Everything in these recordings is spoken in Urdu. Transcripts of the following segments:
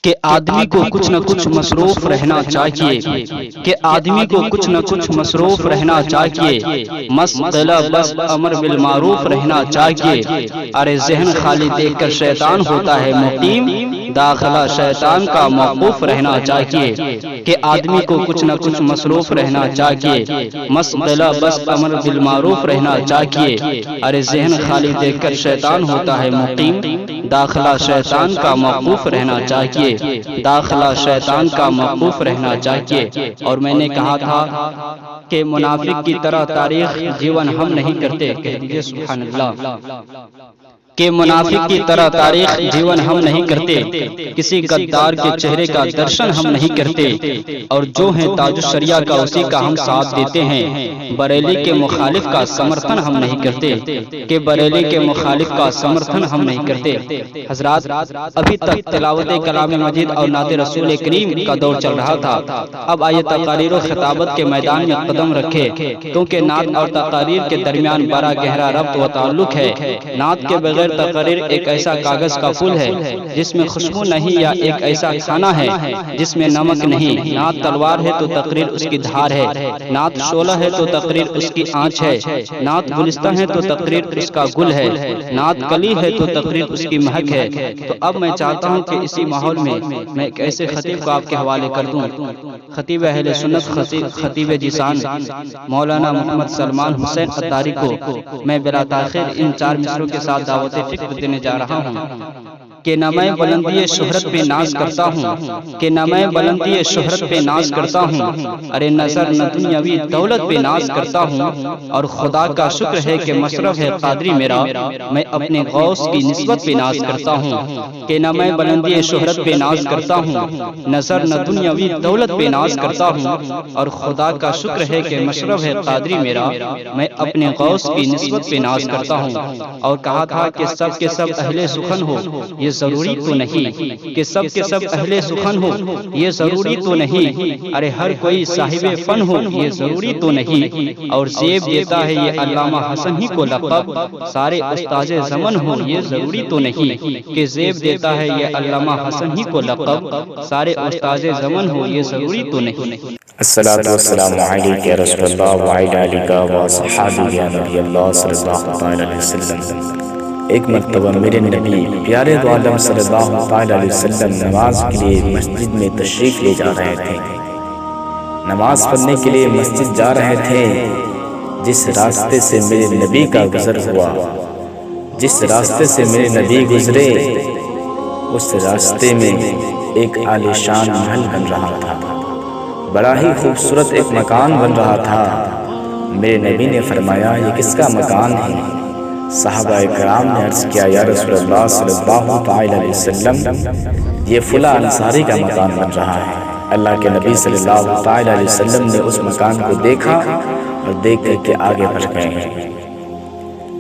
کہ آدمی کو کچھ نہ کچھ مصروف رہنا چاہیے، کہ آدمی کو کچھ نہ کچھ مصروف رہنا چاہیے، مشغلہ بس امر بالمعروف رہنا چاہیے۔ ارے ذہن خالی دیکھ کر شیطان ہوتا ہے مقیم، داخلہ شیطان کا موقوف رہنا چاہیے۔ کہ آدمی کو کچھ نہ کچھ مصروف رہنا چاہیے، مشغلہ بس امر بالمعروف رہنا چاہیے۔ ارے ذہن خالی دیکھ کر شیطان ہوتا ہے مقیم، داخلہ شیطان کا موقوف رہنا چاہیے، داخلہ شیطان کا موقوف رہنا چاہیے۔ اور میں نے کہا تھا کہ منافق کی طرح تاریخ جیون ہم نہیں کرتے، کہہ دیجئے سبحان اللہ، کہ منافق کی طرح تاریخ جیون ہم نہیں کرتے، کسی غدار کے چہرے کا درشن ہم نہیں کرتے، اور جو ہیں تاج الشریعہ کا اسی کا ہم ساتھ دیتے ہیں۔ بریلی کے مخالف کا سمرتھن ہم نہیں کرتے، کہ بریلی کے مخالف کا سمرتھن ہم نہیں کرتے۔ حضرات، ابھی تک تلاوت کلام مجید اور نعت رسول کریم کا دور چل رہا تھا۔ اب آئیے تقاریر و خطابت کے میدان میں قدم رکھے، کیونکہ نعت اور تقاریر کے درمیان بڑا گہرا ربط و تعلق ہے۔ نعت کے بغیر تقریر ایک ایسا کاغذ کا پھول ہے جس میں خوشبو نہیں، یا ایک ایسا کھانا ہے جس میں نمک نہیں۔ نعت تلوار ہے تو تقریر اس کی دھار ہے، نعت شعلہ ہے تو تقریر اس کی آنچ ہے، نعت گلستان ہے تو تقریر اس کا گل ہے، نعت کلی ہے تو تقریر اس کی مہک ہے۔ تو اب میں چاہتا ہوں کہ اسی ماحول میں میں ایک ایسے خطیب کو آپ کے حوالے کر دوں، خطیب اہل سنت، خطیب جیسان مولانا محمد سلمان حسین عطاری کو میں بلا تاخیر ان 4 مصروں کے ساتھ دعوت فکر دینے جا رہا ہوں۔ کہ نہ میں بلندی شہرت پہ ناز کرتا ہوں، کہ نہ میں بلندی شہرت پہ ناز کرتا ہوں، ارے نظر نہ دنیاوی دولت پہ ناز کرتا ہوں، اور خدا کا شکر ہے کہ مشرف ہے قادری میرا، میں اپنے غوث کی نسبت پہ ناز کرتا ہوں۔ کہ نہ میں بلندی شہرت پہ ناز کرتا ہوں، نظر نہ دنیاوی دولت پہ ناز کرتا ہوں، اور خدا کا شکر ہے کہ مشرف ہے قادری میرا، میں اپنے غوث کی نسبت پہ ناز کرتا ہوں۔ اور کہا تھا کہ سب کے سب اہل سخن ہو، یہ ضروری تو نہیں، کہ سب کے سب اہل سخن ہو، یہ ضروری تو نہیں، ارے ہر کوئی صاحب فن ہو، یہ ضروری تو نہیں، اور زیب دیتا ہے یہ علامہ حسن ہی کو لقب، سارے استاذ زمن ہو، یہ ضروری تو نہیں، کہ زیب دیتا ہے یہ علامہ حسن ہی کو لقب، سارے استاذ زمن ہو، یہ ضروری تو نہیں۔ الصلاۃ والسلام علیک یا رسول اللہ وعلی آلک و صحابہ یا نبی اللہ صلی اللہ علیہ وسلم۔ ایک مرتبہ میرے نبی پیارے دو عالم صلی اللہ علیہ وسلم نماز کے لیے مسجد میں تشریف لے جا رہے تھے۔ نماز پڑھنے کے لیے مسجد جا رہے تھے، جس راستے سے میرے نبی کا گزر ہوا، جس راستے سے میرے نبی گزرے، اس راستے میں ایک عالیشان محل بن رہا تھا، بڑا ہی خوبصورت ایک مکان بن رہا تھا۔ میرے نبی نے فرمایا یہ کس کا مکان ہے؟ صحابہ کرام نے عرض کیا یا رسول اللہ صلی اللہ علیہ وسلم، یہ فلاں انصاری کا مکان بن رہا ہے۔ اللہ کے نبی صلی اللہ علیہ وسلم نے اس مکان کو دیکھا اور دیکھ کر کے آگے بڑھ گئے۔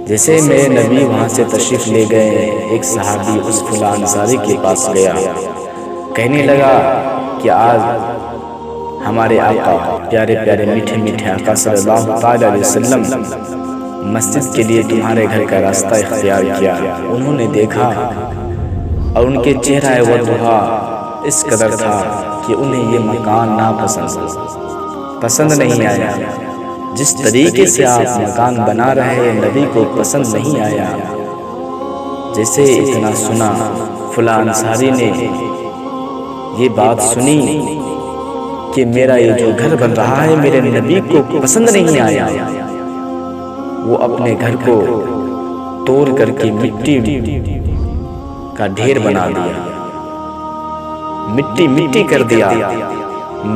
جیسے میرے نبی وہاں سے تشریف لے گئے، ایک صحابی اس فلاں انصاری کے پاس گیا، کہنے لگا کہ آج ہمارے آقا پیارے پیارے میٹھے میٹھے آقا صلی اللہ علیہ وسلم مسجد کے لیے تمہارے گھر کا راستہ اختیار کیا۔ انہوں نے دیکھا اور ان کے چہرہ وضحا اس قدر تھا کہ انہیں یہ مکان پسند نہیں آیا۔ جس طریقے سے آپ مکان بنا رہے نبی کو پسند نہیں آیا۔ جیسے اتنا سنا، فلاں انصاری نے یہ بات سنی کہ میرا یہ جو گھر بن رہا ہے میرے نبی کو پسند نہیں آیا، وہ اپنے گھر کو توڑ کر کے مٹی کا ڈھیر بنا دیا، مٹی کر دیا۔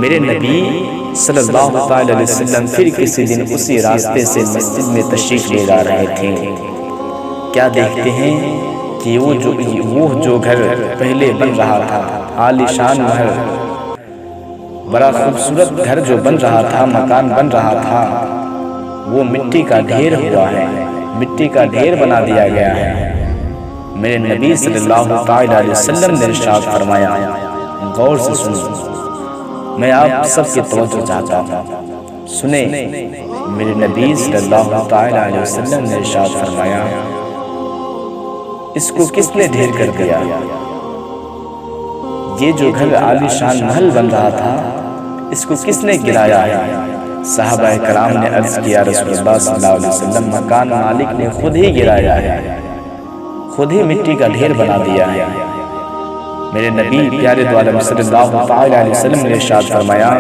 میرے نبی صلی اللہ علیہ وسلم پھر کسی دن اسی راستے سے مسجد میں تشریف لے جا رہے تھے۔ کیا دیکھتے ہیں کہ وہ جو گھر پہلے بن رہا تھا، عالی شان محل، بڑا خوبصورت گھر جو بن رہا تھا، مکان بن رہا تھا، وہ مٹی کا ڈھیر ہوا ہے، مٹی کا ڈھیر بنا دیا گیا ہے۔ میرے نبی صلی اللہ علیہ وسلم نے ارشاد فرمایا، غور سے سنیں، میں آپ سب کی توجہ چاہتا ہوں، سنیں۔ میرے نبی صلی اللہ علیہ وسلم نے ارشاد فرمایا، اس کو کس نے ڈھیر کر دیا؟ یہ جو گھر عالی شان محل بن رہا تھا اس کو کس نے گرایا ہے؟ صحابہ کرام نے عرض کیا رسول اللہ صلی اللہ علیہ وسلم مکان مالک نے خود ہی گرایا ہے، خود ہی مٹی کا ڈھیر بنا دیا ہے۔ میرے نبی پیارے دو عالم صلی اللہ تعالی علیہ وسلم نے ارشاد فرمایا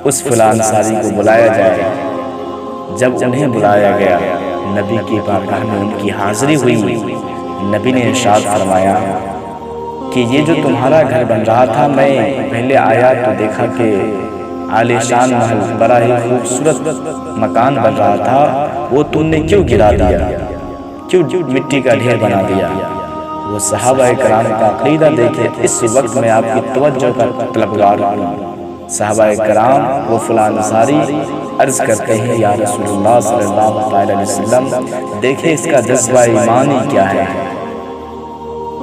اس فلاں انصاری کو بلایا جائے۔ جب انہیں بلایا گیا نبی کی بارگاہ میں ان کی حاضری ہوئی، نبی نے ارشاد فرمایا کہ یہ جو تمہارا گھر بن رہا تھا میں پہلے آیا تو دیکھا کہ عالی شان محل بڑا ہی خوبصورت مکان بن رہا تھا، وہ تم نے کیوں گرا دیا، کیوں مٹی کا ڈھیر بنا دیا؟ وہ صحابہ کرام کا عقیدہ دیکھے اس وقت میں آپ کی توجہ کا طلبگار ہوں۔ صحابہ کرام وہ فلاں انصاری عرض کرتے ہیں یا رسول اللہ صلی اللہ علیہ وسلم دیکھیں اس کا جذبہ ایمانی کیا ہے،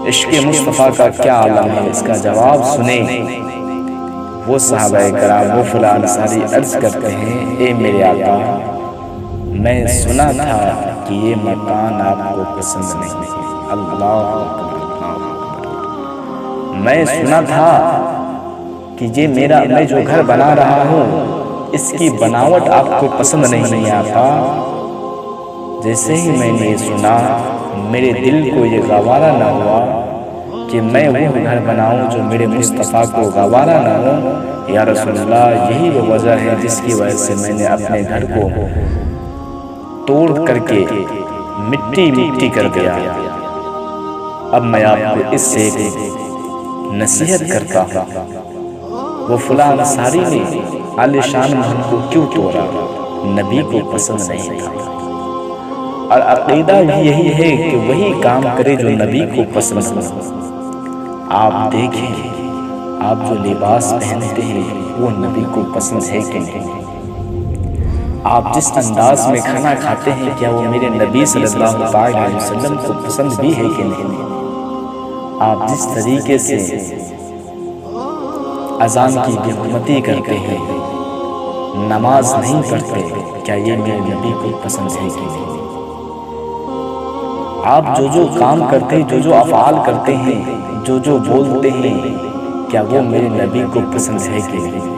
عشق مصطفیٰ کا کیا عالم ہے، اس کا جواب سنیں۔ وہ صحابہ کرام وہ فلاں انصاری عرض کرتے ہیں اے میرے آقا میں سنا تھا کہ یہ مکان آپ کو پسند نہیں ہے۔ اللہ اکبر، میں سنا تھا کہ یہ میں جو گھر بنا رہا ہوں اس کی بناوٹ آپ کو پسند نہیں آتا۔ جیسے ہی میں نے یہ سنا میرے دل کو یہ گوارا نہ ہوا کہ میں وہ گھر بناؤں جو میرے مصطفیٰ کو گوارا نہ ہو۔ یا رسول اللہ یہی وہ وجہ ہے جس کی وجہ سے میں نے اپنے گھر کو توڑ کر کے مٹی کر دیا۔ اب میں آپ کو اس سے نصیحت کرتا ہوں، وہ فلاں انصاری نے عالی شان محل کو کیوں توڑا؟ نبی کو پسند نہیں تھا، اور عقیدہ بھی یہی ہے کہ وہی کام کرے جو نبی کو پسند ہو۔ آپ دیکھیں آپ جو لباس پہنتے ہیں وہ نبی کو پسند ہے کہ نہیں؟ آپ جس انداز میں کھانا کھاتے ہیں کیا وہ میرے نبی صلی اللہ علیہ وسلم کو پسند بھی ہے کہ نہیں؟ آپ جس طریقے سے اذان کی بے حرمتی کرتے ہیں، نماز نہیں پڑھتے، کیا یہ میرے نبی کو پسند ہے کہ نہیں؟ آپ جو کام کرتے ہیں، جو افعال کرتے ہیں، جو بولتے ہیں، کیا وہ میرے نبی کو پسند ہے کہ نہیں؟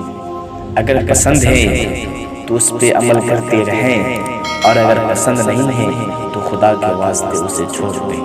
اگر پسند ہے تو اس پہ عمل کرتے رہیں، اور اگر پسند نہیں ہے تو خدا کے واسطے اسے چھوڑ دیں۔